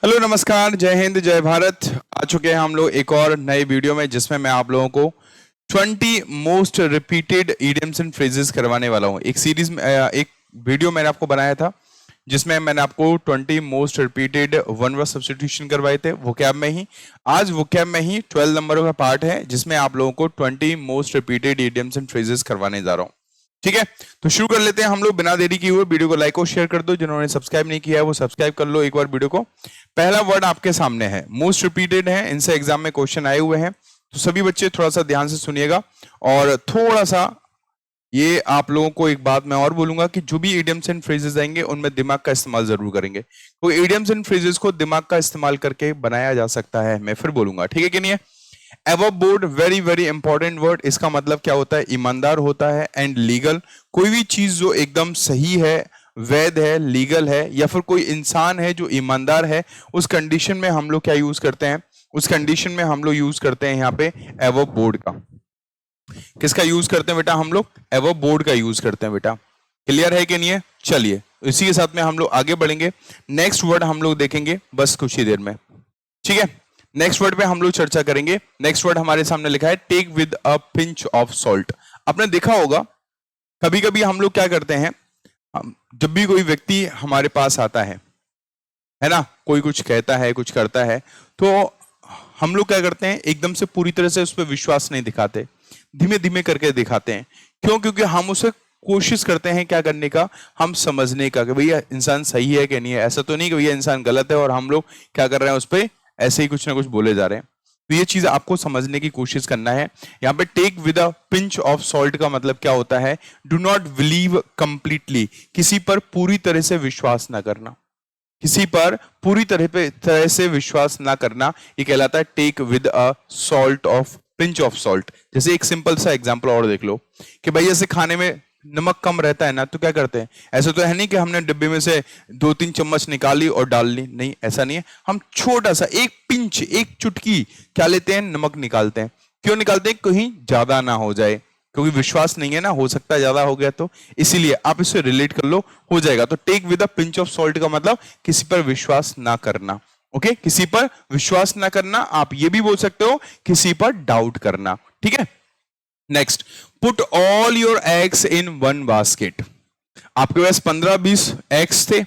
Hello नमस्कार, जय हिंद, जय भारत। आ चुके हैं हम लोग एक और नए वीडियो में, जिसमें मैं आप लोगों को 20 most repeated idioms and phrases करवाने वाला हूं। एक सीरीज में एक वीडियो मैंने आपको बनाया था, जिसमें मैंने आपको 20 most repeated one word substitution करवाए थे वोकैब में ही। आज वोकैब में ही 12 नंबर का पार्ट है, जिसमें आप लोगों को 20 most repeated idioms and phrases करवाने जा रहा हूं। ठीक है, तो शुरू कर लेते हैं हम लोग बिना देरी किए हुए। वीडियो को लाइक और शेयर कर दो। जिन्होंने सब्सक्राइब नहीं किया है वो सब्सक्राइब कर लो एक बार वीडियो को। पहला वर्ड आपके सामने है, मोस्ट रिपीटेड है, इनसे एग्जाम में क्वेश्चन आए हुए हैं, तो सभी बच्चे थोड़ा सा ध्यान से सुनिएगा। और थोड़ा सा ये आप लोगों को एक बात मैं और बोलूंगा कि जो भी इडियम्स एंड फ्रेजेस आएंगे उनमें दिमाग का इस्तेमाल जरूर करेंगे। तो इडियम्स एंड फ्रेजेस को दिमाग का इस्तेमाल करके बनाया जा सकता है, मैं फिर बोलूंगा, ठीक है कि नहीं है। Above board very very important word. इसका मतलब क्या होता है? ईमानदार होता है। एंड लीगल, कोई भी चीज जो एकदम सही है, वैध है, लीगल है, या फिर कोई इंसान है जो ईमानदार है, उस कंडीशन में हम लोग क्या यूज करते हैं? उस कंडीशन में हम लोग यूज करते हैं यहाँ पे एबव बोर्ड का। किसका यूज करते हैं बेटा? हम लोग एबव बोर्ड का यूज करते हैं बेटा। क्लियर है कि नहीं है? चलिए इसी के साथ में हम लोग आगे बढ़ेंगे। नेक्स्ट वर्ड हम लोग देखेंगे बस कुछ ही देर में, ठीक है। नेक्स्ट वर्ड पे हम लोग चर्चा करेंगे। नेक्स्ट वर्ड हमारे सामने लिखा है take with a pinch of salt. आपने देखा होगा कभी कभी हम लोग क्या करते हैं, जब भी कोई व्यक्ति हमारे पास आता है ना, कोई कुछ कहता है, कुछ करता है, तो हम लोग क्या करते हैं, एकदम से पूरी तरह से उस पर विश्वास नहीं दिखाते, धीमे धीमे करके दिखाते हैं। क्यों? क्योंकि हम उसे कोशिश करते हैं क्या करने का, हम समझने का कि भैया इंसान सही है कि नहीं है। ऐसा तो नहीं कि भैया इंसान गलत है और हम लोग क्या कर रहे हैं, उस पर ऐसे ही कुछ ना कुछ बोले जा रहे हैं। तो ये चीज आपको समझने की कोशिश करना है। यहाँ पे take with a pinch of salt का मतलब क्या होता है? डू नॉट बिलीव कंप्लीटली, किसी पर पूरी तरह से विश्वास ना करना, किसी पर पूरी तरह से विश्वास ना करना, ये कहलाता है take with a salt of pinch of salt. जैसे एक सिंपल सा एग्जांपल और देख लो कि भाई जैसे खाने में नमक कम रहता है ना, तो क्या करते हैं? ऐसा तो है नहीं कि हमने डिब्बे में से 2-3 चम्मच निकाली और डाल ली, नहीं, ऐसा नहीं है। हम छोटा सा एक पिंच, एक चुटकी क्या लेते हैं? नमक निकालते हैं। क्यों निकालते हैं? कहीं ज्यादा ना हो जाए, क्योंकि विश्वास नहीं है ना, हो सकता है ज्यादा हो गया तो, इसीलिए आप इससे रिलेट कर लो, हो जाएगा। तो take with a pinch of salt का मतलब किसी पर विश्वास ना करना। ओके, किसी पर विश्वास ना करना। आप ये भी बोल सकते हो किसी पर डाउट करना, ठीक है। Next, put all your eggs in one basket. आपके पास 15-20 एग्स थे,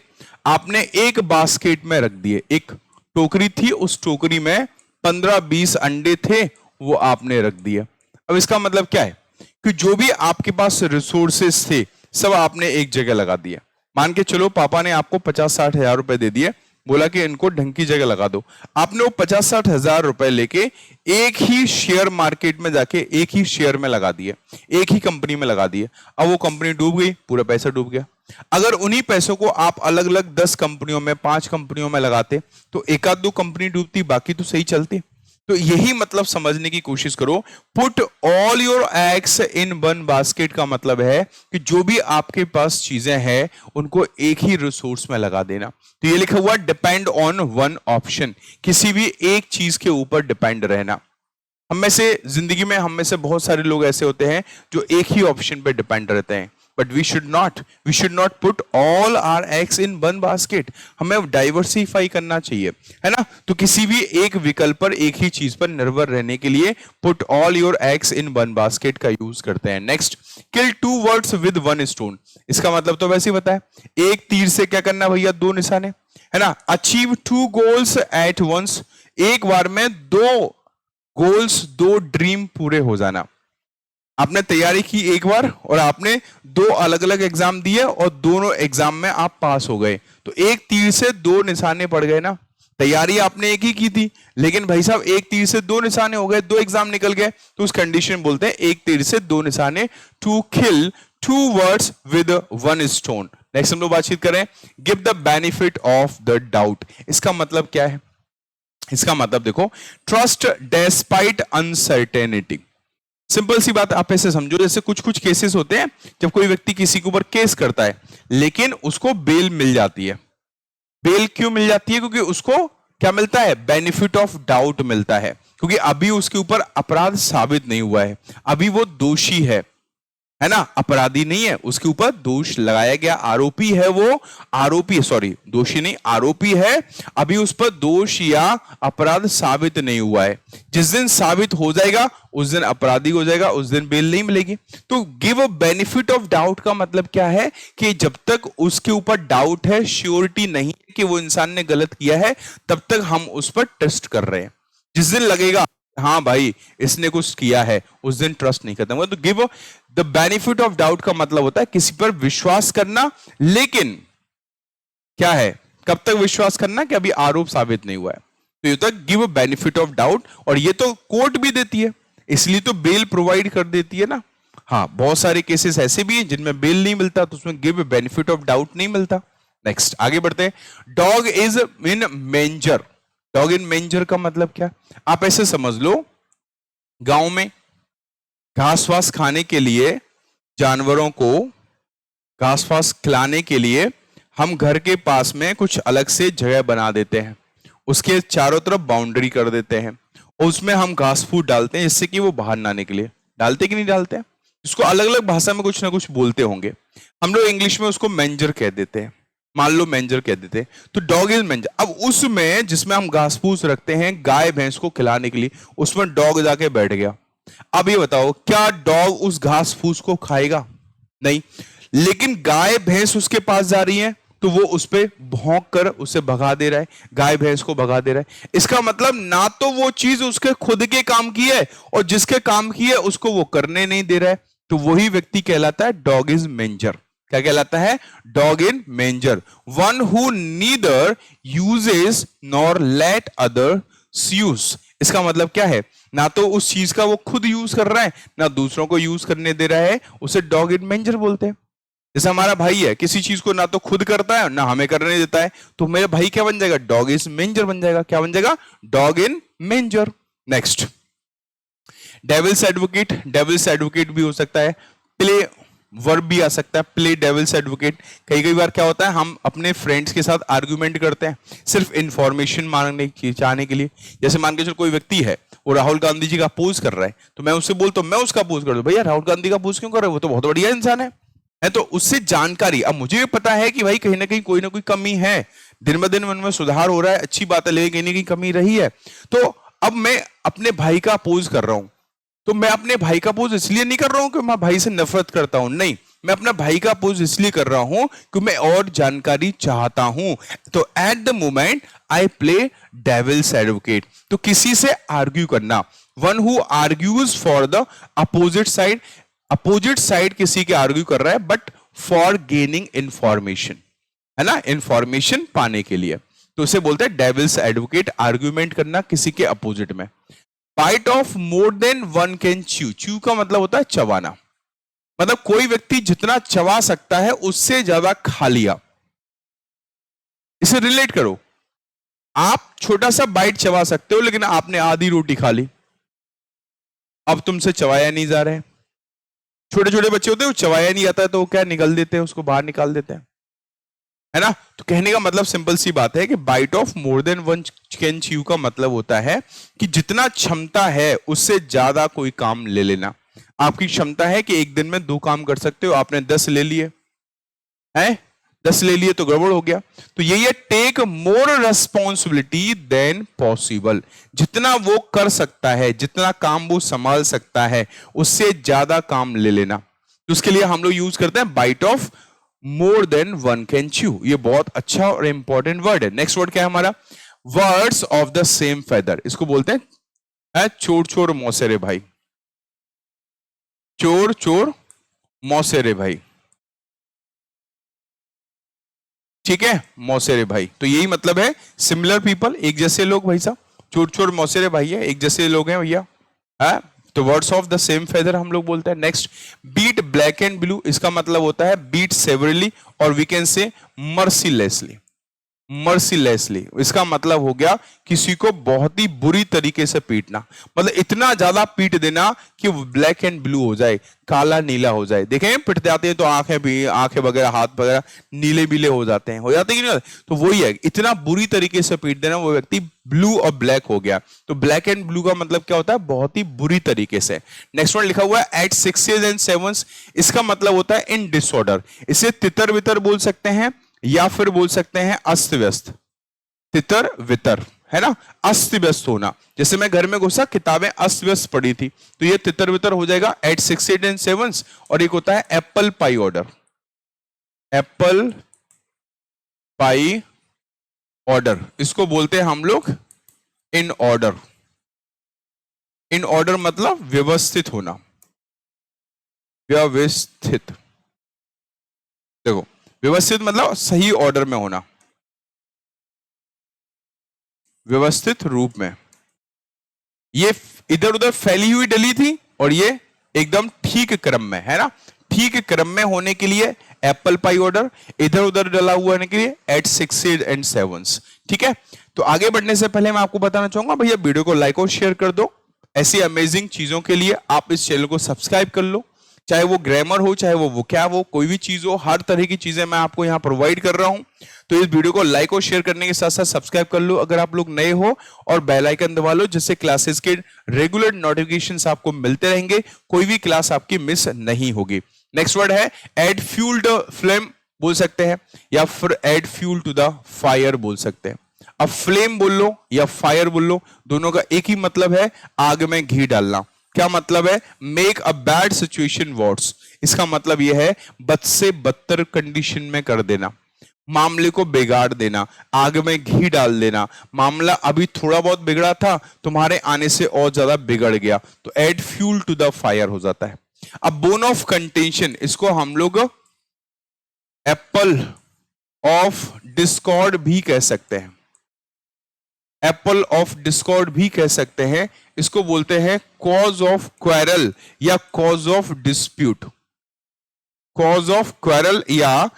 आपने एक बास्केट में रख दिए। एक टोकरी थी, उस टोकरी में 15-20 अंडे थे, वो आपने रख दिए। अब इसका मतलब क्या है कि जो भी आपके पास रिसोर्सेस थे सब आपने एक जगह लगा दिए। मान के चलो पापा ने आपको 50-60 हजार रुपए दे दिए, बोला कि इनको ढंग की जगह लगा दो। आपने वो 50-60 हजार रुपए लेके एक ही शेयर मार्केट में जाके एक ही शेयर में लगा दिए, एक ही कंपनी में लगा दिए। अब वो कंपनी डूब गई, पूरा पैसा डूब गया। अगर उन्हीं पैसों को आप अलग अलग 10 कंपनियों में, 5 कंपनियों में लगाते, तो एक आध दो कंपनी डूबती, बाकी तो सही चलती। तो यही मतलब समझने की कोशिश करो। Put all your eggs in one basket का मतलब है कि जो भी आपके पास चीजें हैं उनको एक ही रिसोर्स में लगा देना। तो ये लिखा हुआ डिपेंड ऑन वन ऑप्शन, किसी भी एक चीज के ऊपर डिपेंड रहना। हम में से जिंदगी में हम में से बहुत सारे लोग ऐसे होते हैं जो एक ही ऑप्शन पे डिपेंड रहते हैं, but we should not put all our eggs in one basket. हमें डाइवर्सिफाई करना चाहिए, है ना। तो किसी भी एक विकल्प पर, एक ही चीज पर निर्भर रहने के लिए put all your eggs in one basket का यूज करते हैं। Next, kill 2 birds with 1 stone. इसका मतलब तो वैसे ही बताया, एक तीर से क्या करना भैया? 2 निशाने, है ना। अचीव 2 गोल्स एट वंस, एक बार में 2 गोल्स, 2 ड्रीम पूरे हो जाना। आपने तैयारी की एक बार और आपने 2 अलग अलग एग्जाम दिए और दोनों एग्जाम में आप पास हो गए, तो एक तीर से 2 निशाने पड़ गए ना। तैयारी आपने एक ही की थी, लेकिन भाई साहब एक तीर से 2 निशाने हो गए, 2 एग्जाम निकल गए, तो उस कंडीशन बोलते हैं एक तीर से 2 निशाने, to kill 2 birds with 1 stone. Next हम लोग बातचीत करें, give the benefit of the doubt. इसका मतलब क्या है? इसका मतलब देखो, ट्रस्ट डेस्पाइट अनसर्टेनिटी। सिंपल सी बात आप ऐसे समझो, जैसे कुछ कुछ केसेस होते हैं जब कोई व्यक्ति किसी के ऊपर केस करता है लेकिन उसको बेल मिल जाती है। बेल क्यों मिल जाती है? क्योंकि उसको क्या मिलता है? बेनिफिट ऑफ डाउट मिलता है, क्योंकि अभी उसके ऊपर अपराध साबित नहीं हुआ है, अभी वो दोषी है। है ना, अपराधी नहीं है, उसके ऊपर दोष लगाया गया, आरोपी है वो, आरोपी सॉरी दोषी नहीं आरोपी है, अभी उस पर दोष या अपराध साबित नहीं हुआ है। जिस दिन साबित हो जाएगा उस दिन अपराधी हो जाएगा, उस दिन बेल नहीं मिलेगी। तो give a benefit of doubt का मतलब क्या है कि जब तक उसके ऊपर डाउट है, श्योरिटी नहीं कि वो इंसान ने गलत किया है, तब तक हम उस पर ट्रस्ट कर रहे हैं। जिस दिन लगेगा हाँ भाई इसने कुछ किया है, उस दिन ट्रस्ट नहीं खत्म होगा। तो give the benefit of doubt का मतलब होता है किसी पर विश्वास करना, लेकिन क्या है, कब तक विश्वास करना कि अभी आरोप साबित नहीं हुआ है। तो ये होता है गिव बेनिफिट ऑफ डाउट, और ये तो कोर्ट भी देती है, इसलिए तो बेल प्रोवाइड कर देती है ना। हाँ, बहुत सारे केसेस ऐसे भी हैं जिनमें बेल नहीं मिलता, तो उसमें गिव बेनिफिट ऑफ डाउट नहीं मिलता। नेक्स्ट आगे बढ़ते हैं। Dog is in मेंजर। Dog in मेंजर का मतलब क्या, आप ऐसे समझ लो, गांव में घास वास खाने के लिए, जानवरों को घास वास खिलाने के लिए हम घर के पास में कुछ अलग से जगह बना देते हैं, उसके चारों तरफ बाउंड्री कर देते हैं, और उसमें हम घास फूस डालते हैं जिससे कि वो बाहर ना निकले। डालते कि नहीं डालते हैं? इसको अलग अलग भाषा में कुछ ना कुछ बोलते होंगे, हम लोग इंग्लिश में उसको मेंजर कह देते हैं, मान लो मेंजर कह देते हैं। तो डॉग इज मेंजर। अब उसमें जिसमें हम घास फूस रखते हैं गाय भैंस को खिलाने के लिए, उसमें डॉग जाके बैठ गया। अब ये बताओ क्या डॉग उस घास फूस को खाएगा? नहीं। लेकिन गाय भैंस उसके पास जा रही है तो वो उस पे भौंक कर उसे भगा दे रहा है, गाय भैंस को भगा दे रहा है। इसका मतलब ना तो वो चीज उसके खुद के काम की है, और जिसके काम की है उसको वो करने नहीं दे रहा है, तो वही व्यक्ति कहलाता है डॉग इज मेंजर। क्या कहलाता है? Dog in मेंजर। One who neither uses nor let other use. इसका मतलब क्या है, ना तो उस चीज का वो खुद यूज कर रहा है, ना दूसरों को यूज करने दे रहा है, उसे डॉग इन मेंजर बोलते हैं। जैसे हमारा भाई है, किसी चीज को ना तो खुद करता है ना हमें करने देता है, तो मेरा भाई क्या बन जाएगा? डॉग इज मेंजर बन जाएगा। क्या बन जाएगा? Dog in मेंजर। Next, devil's advocate. Devil's advocate भी हो सकता है, प्ले वर्ब भी आ सकता है, प्ले डेविल्स एडवोकेट। कई कई बार क्या होता है, हम अपने फ्रेंड्स के साथ आर्ग्यूमेंट करते हैं सिर्फ इंफॉर्मेशन मांगने चाहने के लिए। जैसे मान के चलो कोई व्यक्ति है, वो राहुल गांधी जी का अपोज कर रहा है, तो मैं उससे बोलता हूं मैं उसका अपोज कर दूं, भैया राहुल गांधी का अपोज क्यों कर रहे हो, वो तो बहुत बढ़िया इंसान है। तो उससे जानकारी, अब मुझे भी पता है कि भाई कहीं ना कहीं कोई ना कोई कमी है, दिन ब दिन उनमें सुधार हो रहा है, अच्छी बात है, लेकिन कहीं ना कहीं कमी रही है। तो अब मैं अपने भाई का अपोज कर रहा हूं, तो मैं अपने भाई का अपोज इसलिए नहीं कर रहा हूं कि मैं भाई से नफरत करता हूं, नहीं, मैं अपना भाई का अपोज इसलिए कर रहा हूं कि मैं और जानकारी चाहता हूं। तो at the moment I play devil's advocate. तो किसी से आर्ग्यू करना, one who argues for the opposite side. Opposite side किसी के आर्ग्यू कर रहा है बट फॉर गेनिंग इंफॉर्मेशन, है ना, इंफॉर्मेशन पाने के लिए, तो उसे बोलते हैं डेविल्स एडवोकेट। आर्ग्यूमेंट करना किसी के अपोजिट में। Bite off more than one can chew. Chew का मतलब होता है चबाना, मतलब कोई व्यक्ति जितना चबा सकता है उससे ज्यादा खा लिया। इसे रिलेट करो, आप छोटा सा बाइट चबा सकते हो लेकिन आपने आधी रोटी खा ली, अब तुमसे चबाया नहीं जा रहा है। छोटे छोटे बच्चे होते हैं, वो चबाया नहीं आता है तो वो क्या निकल देते हैं, उसको बाहर निकाल देते हैं, है ना। तो कहने का मतलब सिंपल सी बात है कि bite off more than one can chew का मतलब होता है कि जितना क्षमता है उससे ज्यादा कोई काम ले लेना। आपकी क्षमता है कि एक दिन में 2 काम कर सकते हो, आपने 10 ले लिए हैं, 10 ले लिए तो गड़बड़ हो गया। तो यही है, take more responsibility than possible. जितना वो कर सकता है, जितना काम वो संभाल सकता है, उससे ज्यादा काम ले लेना। तो उसके लिए हम लोग यूज करते हैं bite off more than one can chew. ये बहुत अच्छा और इंपॉर्टेंट वर्ड है। नेक्स्ट वर्ड क्या है हमारा? Words of the same feather. इसको बोलते हैं चोर चोर मौसेरे भाई। चोर चोर मौसेरे भाई, ठीक है, मौसेरे भाई। तो यही मतलब है, सिमिलर पीपल, एक जैसे लोग भाई साहब। चोर चोर मौसेरे भाई है, एक जैसे लोग हैं भैया, है। तो words of the same feather हम लोग बोलते हैं। Next, beat black and blue. इसका मतलब होता है बीट सेवरली, और we can say mercilessly. Mercilessly, इसका मतलब हो गया किसी को बहुत ही बुरी तरीके से पीटना, मतलब इतना ज्यादा पीट देना कि वो ब्लैक एंड ब्लू हो जाए, काला नीला हो जाए। देखें पिट जाते हैं तो आंखें भी, आंखें वगैरह हाथ वगैरह नीले बीले हो जाते हैं, कि नहीं होते? तो वही है, इतना बुरी तरीके से पीट देना, वो व्यक्ति ब्लू और ब्लैक हो गया। तो ब्लैक एंड ब्लू का मतलब क्या होता है? बहुत ही बुरी तरीके से। नेक्स्ट वन लिखा हुआ है एट 6 एंड 7, इसका मतलब होता है इन डिसऑर्डर। इसे तितर वितर बोल सकते हैं या फिर बोल सकते हैं अस्त व्यस्त। तितर वितर है ना, अस्त व्यस्त होना। जैसे मैं घर में घुसा, किताबें अस्त व्यस्त पड़ी थी, तो ये तितर वितर हो जाएगा एट 6, 8 एंड 7। और एक होता है apple pie order. Apple pie order, इसको बोलते हैं हम लोग इन ऑर्डर। इन ऑर्डर मतलब व्यवस्थित होना, व्यवस्थित। देखो व्यवस्थित मतलब सही ऑर्डर में होना, व्यवस्थित रूप में। ये इधर उधर फैली हुई डली थी और ये एकदम ठीक क्रम में है ना। ठीक क्रम में होने के लिए एप्पल पाई ऑर्डर, इधर उधर डला हुआ होने के लिए एट 6 एंड 7। ठीक है, तो आगे बढ़ने से पहले मैं आपको बताना चाहूंगा भैया वीडियो को लाइक और शेयर कर दो। ऐसी अमेजिंग चीजों के लिए आप इस चैनल को सब्सक्राइब कर लो, चाहे वो ग्रामर हो, चाहे वो वोकैब हो, कोई भी चीज हो, हर तरह की चीजें मैं आपको यहाँ प्रोवाइड कर रहा हूँ। तो इस वीडियो को लाइक और शेयर करने के साथ साथ सब्सक्राइब कर लो अगर आप लोग नए हो, और बेल आइकन दबा लो, जिससे क्लासेस के रेगुलर नोटिफिकेशंस आपको मिलते रहेंगे, कोई भी क्लास आपकी मिस नहीं होगी। नेक्स्ट वर्ड है एड फ्यूल द फ्लेम बोल सकते हैं, या फिर add fuel to the fire बोल सकते हैं। अब फ्लेम बोल लो या फायर बोल लो, दोनों का एक ही मतलब है, आग में घी डालना। क्या मतलब है? Make a bad situation worse, इसका मतलब यह है बद से बदतर कंडीशन में कर देना, मामले को बिगाड़ देना, आग में घी डाल देना। मामला अभी थोड़ा बहुत बिगड़ा था, तुम्हारे आने से और ज्यादा बिगड़ गया, तो add fuel to the fire हो जाता है। अब बोन ऑफ कंटेंशन, इसको हम लोग एप्पल ऑफ डिस्कॉर्ड भी कह सकते हैं, एप्पल ऑफ डिस्कॉर्ड भी कह सकते हैं। इसको बोलते हैं कॉज ऑफ क्वेरल या cause of dispute, cause of quarrel या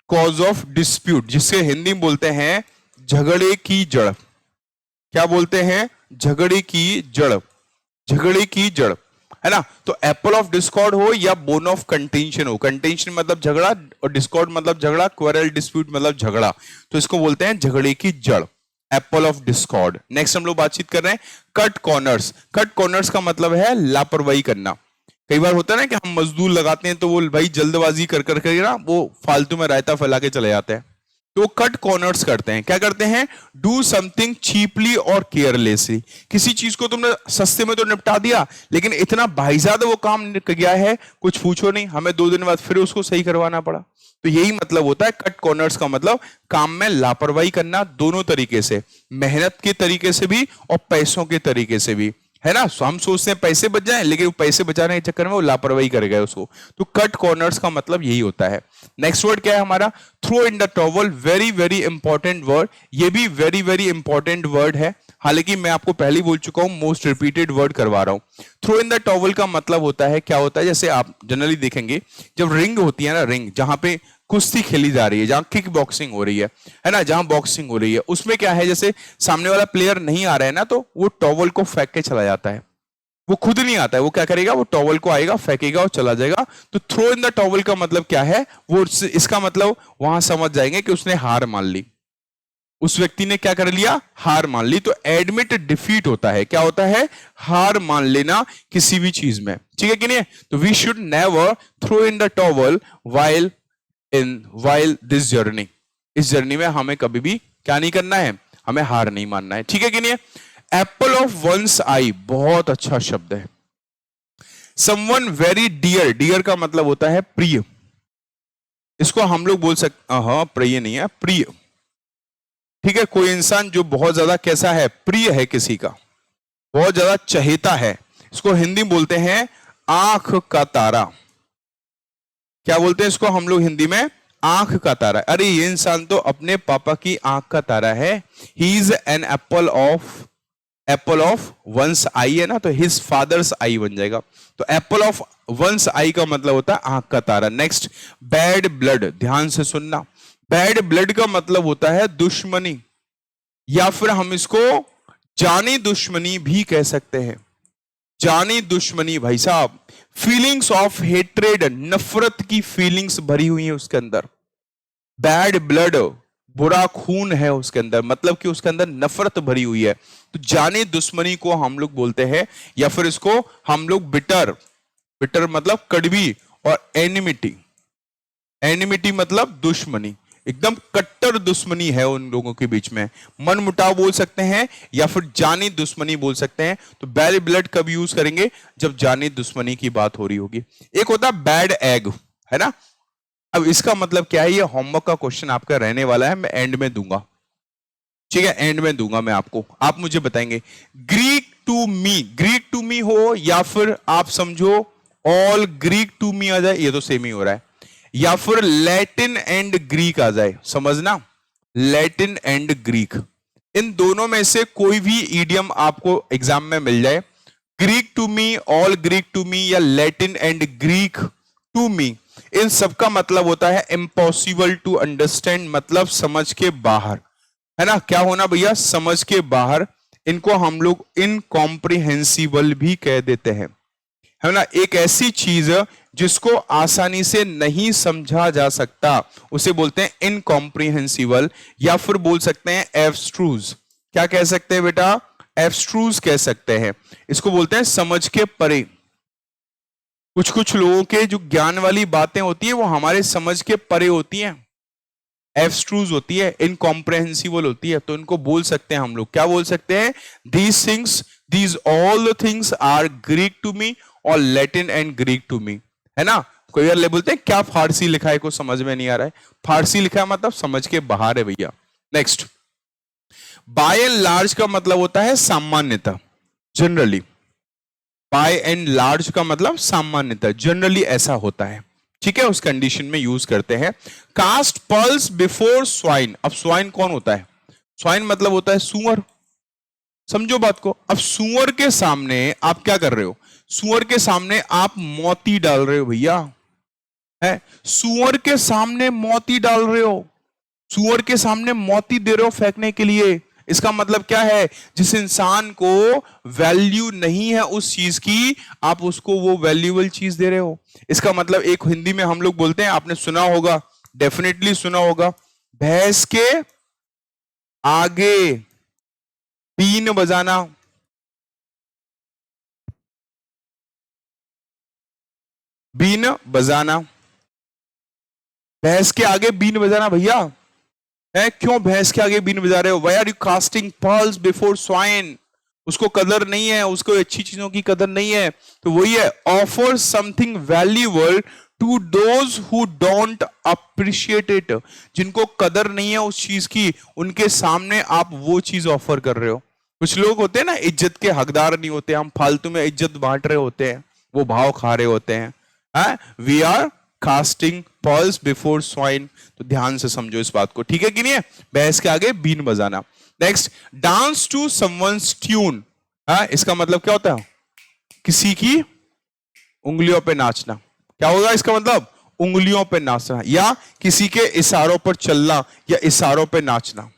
कॉज ऑफ डिस्प्यूट, जिसे हिंदी में बोलते हैं झगड़े की जड़। क्या बोलते हैं? झगड़े की जड़, झगड़े की जड़ है ना। तो एप्पल ऑफ डिस्कॉर्ड हो या बोन ऑफ कंटेंशन हो, कंटेंशन मतलब झगड़ा और डिस्कॉर्ड मतलब झगड़ा, क्वेरल डिस्प्यूट मतलब झगड़ा, तो इसको बोलते हैं झगड़े की जड़, एप्पल ऑफ डिस्कॉर्ड। नेक्स्ट हम लोग बातचीत कर रहे हैं कट कॉर्नर्स। कट कॉर्नर्स का मतलब है लापरवाही करना। कई बार होता है ना कि हम मजदूर लगाते हैं तो वो भाई जल्दबाजी कर करके ना वो फालतू में रायता फैला के चले जाते हैं, तो वो कट कॉर्नर्स करते हैं। क्या करते हैं? डू समथिंग चीपली और केयरलेसली, किसी चीज को तुमने सस्ते में तो निपटा दिया, लेकिन इतना भाईजादा वो काम गया है कुछ पूछो नहीं, हमें 2 दिन बाद फिर उसको सही करवाना पड़ा। तो यही मतलब होता है कट कॉर्नर्स का मतलब काम में लापरवाही करना, दोनों तरीके से, मेहनत के तरीके से भी और पैसों के तरीके से भी, है ना। हम सोचते हैं पैसे बच जाएं, लेकिन वो पैसे बचाने के चक्कर में वो लापरवाही कर गए उसको। तो कट कॉर्नर्स का मतलब यही होता है। नेक्स्ट वर्ड क्या है हमारा? Throw in the towel, very very important word. ये भी वेरी वेरी इंपॉर्टेंट वर्ड है, हालांकि मैं आपको पहले ही बोल चुका हूं, मोस्ट रिपीटेड वर्ड करवा रहा हूं। थ्रो इन द टॉवल का मतलब होता है, क्या होता है, जैसे आप जनरली देखेंगे जब रिंग होती है ना, रिंग जहां पे कुश्ती खेली जा रही है, जहां किक बॉक्सिंग हो रही है ना, जहां बॉक्सिंग हो रही है, उसमें क्या है, जैसे सामने वाला प्लेयर नहीं आ रहा है ना, तो वो टॉवल को फेंक के चला जाता है। वो खुद नहीं आता है, वो क्या करेगा, वो टॉवल को आएगा, फेंकेगा और चला जाएगा। तो थ्रो इन द टॉवल का मतलब क्या है, वो इसका मतलब वहां समझ जाएंगे कि उसने हार मान ली, उस व्यक्ति ने क्या कर लिया, हार मान ली। तो एडमिट डिफीट होता है, क्या होता है, हार मान लेना किसी भी चीज में, ठीक है कि नहीं। तो we should never throw in the towel while this journey, इस जर्नी में हमें कभी भी क्या नहीं करना है, हमें हार नहीं मानना है, ठीक है कि नहीं। एप्पल ऑफ वंस आई, बहुत अच्छा शब्द है। समवन वेरी डियर, डियर का मतलब होता है प्रिय, इसको हम लोग बोल सकते, हाँ प्रिय नहीं है, प्रिय, ठीक है। कोई इंसान जो बहुत ज्यादा कैसा है, प्रिय है किसी का, बहुत ज्यादा चहेता है, इसको हिंदी बोलते हैं आंख का तारा। क्या बोलते हैं इसको हम लोग हिंदी में, आंख का तारा। अरे ये इंसान तो अपने पापा की आंख का तारा है, he is an apple of one's eye है ना, तो हिज फादर्स आई बन जाएगा। तो एप्पल ऑफ वंस आई का मतलब होता है आंख का तारा। नेक्स्ट बैड ब्लड, ध्यान से सुनना, बैड ब्लड का मतलब होता है दुश्मनी, या फिर हम इसको जानी दुश्मनी भी कह सकते हैं। जानी दुश्मनी भाई साहब, फीलिंग्स ऑफ हेट्रेड, नफरत की फीलिंग्स भरी हुई है उसके अंदर। बैड ब्लड, बुरा खून है उसके अंदर, मतलब कि उसके अंदर नफरत भरी हुई है। तो जाने दुश्मनी को हम लोग बोलते हैं, या फिर इसको हम लोग बिटर, बिटर मतलब कड़वी, और एनिमिटी, एनिमिटी मतलब दुश्मनी, एकदम कट्टर दुश्मनी है उन लोगों के बीच में, मन मुटाव बोल सकते हैं या फिर जानी दुश्मनी बोल सकते हैं। तो बैड ब्लड कब यूज करेंगे? जब जानी दुश्मनी की बात हो रही होगी। एक होता है बैड एग, है ना। अब इसका मतलब क्या है? ये होमवर्क का क्वेश्चन आपका रहने वाला है, मैं एंड में दूंगा, ठीक है, एंड में दूंगा मैं आपको। आप मुझे बताएंगे Greek to me, Greek to me हो, या फिर आप समझो ऑल ग्रीक टू मी आ जाए, ये तो सेम ही हो रहा है, या फिर लैटिन एंड ग्रीक आ जाए, समझना, लैटिन एंड ग्रीक, इन दोनों में से कोई भी ईडियम आपको एग्जाम में मिल जाए, Greek to me, all Greek to me, या Latin and Greek to me, इन सबका मतलब होता है इम्पॉसिबल टू अंडरस्टैंड, मतलब समझ के बाहर, है ना। क्या होना भैया? समझ के बाहर। इनको हम लोग इनकॉम्प्रिहेंसिबल भी कह देते हैं, है ना। एक ऐसी चीज जिसको आसानी से नहीं समझा जा सकता, उसे बोलते हैं इनकॉम्प्रिहेंसिबल, या फिर बोल सकते हैं एब्स्ट्रूज। क्या कह सकते हैं बेटा? एब्स्ट्रूज कह सकते हैं। इसको बोलते हैं समझ के परे। कुछ कुछ लोगों के जो ज्ञान वाली बातें होती है वो हमारे समझ के परे होती हैं, एब्स्ट्रूज होती है, इनकॉम्प्रेहेंसिबल होती है। तो इनको बोल सकते हैं हम लोग, क्या बोल सकते हैं? These things, these all the things are Greek to me और Latin and Greek to me, है ना। कोई बार बोलते हैं क्या फारसी लिखा है, को समझ में नहीं आ रहा है, फारसी लिखा है मतलब समझ के बाहर है भैया। नेक्स्ट, बाय एंड लार्ज का मतलब होता है सामान्यतः, जनरली। बाय एंड लार्ज का मतलब सामान्यतः, जनरली ऐसा होता है, ठीक है, उस कंडीशन में यूज करते हैं। कास्ट पल्स बिफोर स्वाइन, अब स्वाइन कौन होता है? स्वाइन मतलब होता है सुअर, समझो बात को। अब सुअर के सामने आप क्या कर रहे हो? सुअर के सामने आप मोती डाल रहे हो भैया, है, सुअर के सामने मोती डाल रहे हो, सुअर के सामने मोती दे रहे हो फेंकने के लिए। इसका मतलब क्या है? जिस इंसान को वैल्यू नहीं है उस चीज की, आप उसको वो वैल्यूएबल चीज दे रहे हो। इसका मतलब एक हिंदी में हम लोग बोलते हैं, आपने सुना होगा, डेफिनेटली सुना होगा, भैंस के आगे बीन बजाना, बीन बजाना, भैंस के आगे बीन बजाना भैया, है क्यों भैंस के आगे बीन बजा रहे हो? Why are you casting pearls before swine? उसको कदर नहीं है, उसको अच्छी चीजों की कदर नहीं है। तो वही है, offer something valuable to those who don't appreciate it, जिनको कदर नहीं है उस चीज की, उनके सामने आप वो चीज ऑफर कर रहे हो। कुछ लोग होते हैं ना, इज्जत के हकदार नहीं होते, हम फालतू में इज्जत बांट रहे होते हैं, वो भाव खा रहे होते हैं। We are casting pearls before swine. तो ध्यान से समझो इस बात को, ठीक है कि नहीं है? भैंस के आगे बीन बजाना। नेक्स्ट, डांस टू समवन्स ट्यून, इसका मतलब क्या होता है? किसी की उंगलियों पे नाचना। क्या होगा इसका मतलब? उंगलियों पे नाचना, या किसी के इशारों पर चलना, या इशारों पे नाचना,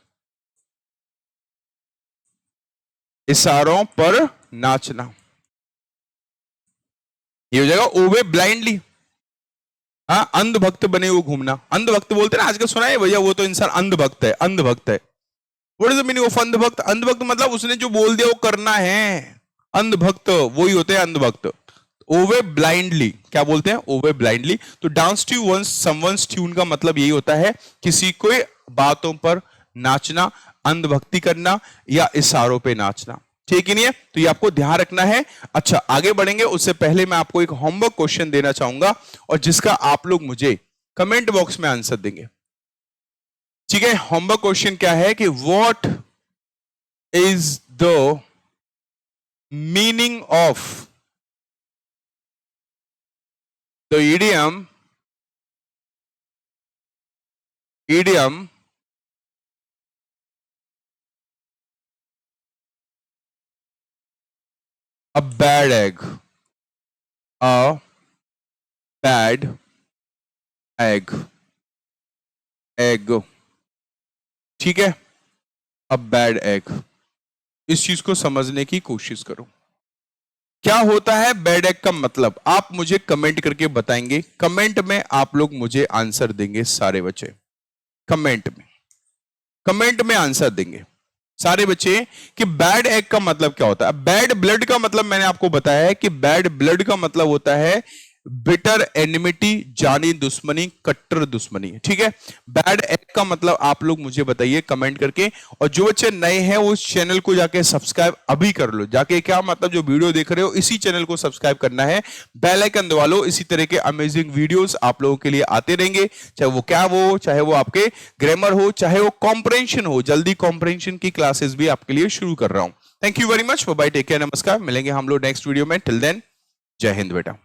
इशारों पर नाचना, ये हो जाएगा ओवे ब्लाइंडली। हाँ, अंधभक्त बने हुए घूमना, अंधभक्त बोलते हैं ना आजकल, सुना है भैया, वो तो इंसान अंधभक्त है, अंधभक्त है। What is the meaning of andhbhakt? अंधभक्त मतलब उसने जो बोल दिया वो करना है, अंधभक्त वही होते हैं अंधभक्त। ओवे ब्लाइंडली, क्या बोलते हैं? Obey blindly. तो dance to one someone's tune का मतलब यही होता है, किसी को बातों पर नाचना, अंधभक्ति करना, या इशारों पे नाचना, ठीक ही नहीं है? तो ये आपको ध्यान रखना है। अच्छा, आगे बढ़ेंगे उससे पहले मैं आपको एक होमवर्क क्वेश्चन देना चाहूंगा, और जिसका आप लोग मुझे कमेंट बॉक्स में आंसर देंगे, ठीक है। होमवर्क क्वेश्चन क्या है कि what is the meaning of the idiom a bad egg, a bad egg? Egg, ठीक है। अब बैड एग, इस चीज को समझने की कोशिश करो। क्या होता है बैड एग का मतलब, आप मुझे कमेंट करके बताएंगे। कमेंट में आप लोग मुझे आंसर देंगे सारे बच्चे, कमेंट में आंसर देंगे सारे बच्चे कि बैड एग का मतलब क्या होता है। बैड ब्लड का मतलब मैंने आपको बताया है कि बैड ब्लड का मतलब होता है बिटर एनिमिटी, जानी दुश्मनी, कट्टर दुश्मनी, ठीक है। बैड एग का मतलब आप लोग मुझे बताइए कमेंट करके। और जो बच्चे नए हैं वो उस चैनल को जाके सब्सक्राइब अभी कर लो, जाके क्या मतलब जो वीडियो देख रहे हो इसी चैनल को सब्सक्राइब करना है, बेल आइकन दबा लो। इसी तरह के अमेजिंग वीडियोस आप लोगों के लिए आते रहेंगे, चाहे वो क्या वो, चाहे वो आपके ग्रामर हो, चाहे वो कॉम्प्रहेंशन हो। जल्दी कॉम्प्रहेंशन की क्लासेस भी आपके लिए शुरू कर रहा हूं। Thank you very much, bye, take care, नमस्कार। मिलेंगे हम लोग नेक्स्ट वीडियो में। टिल देन जय हिंद बेटा।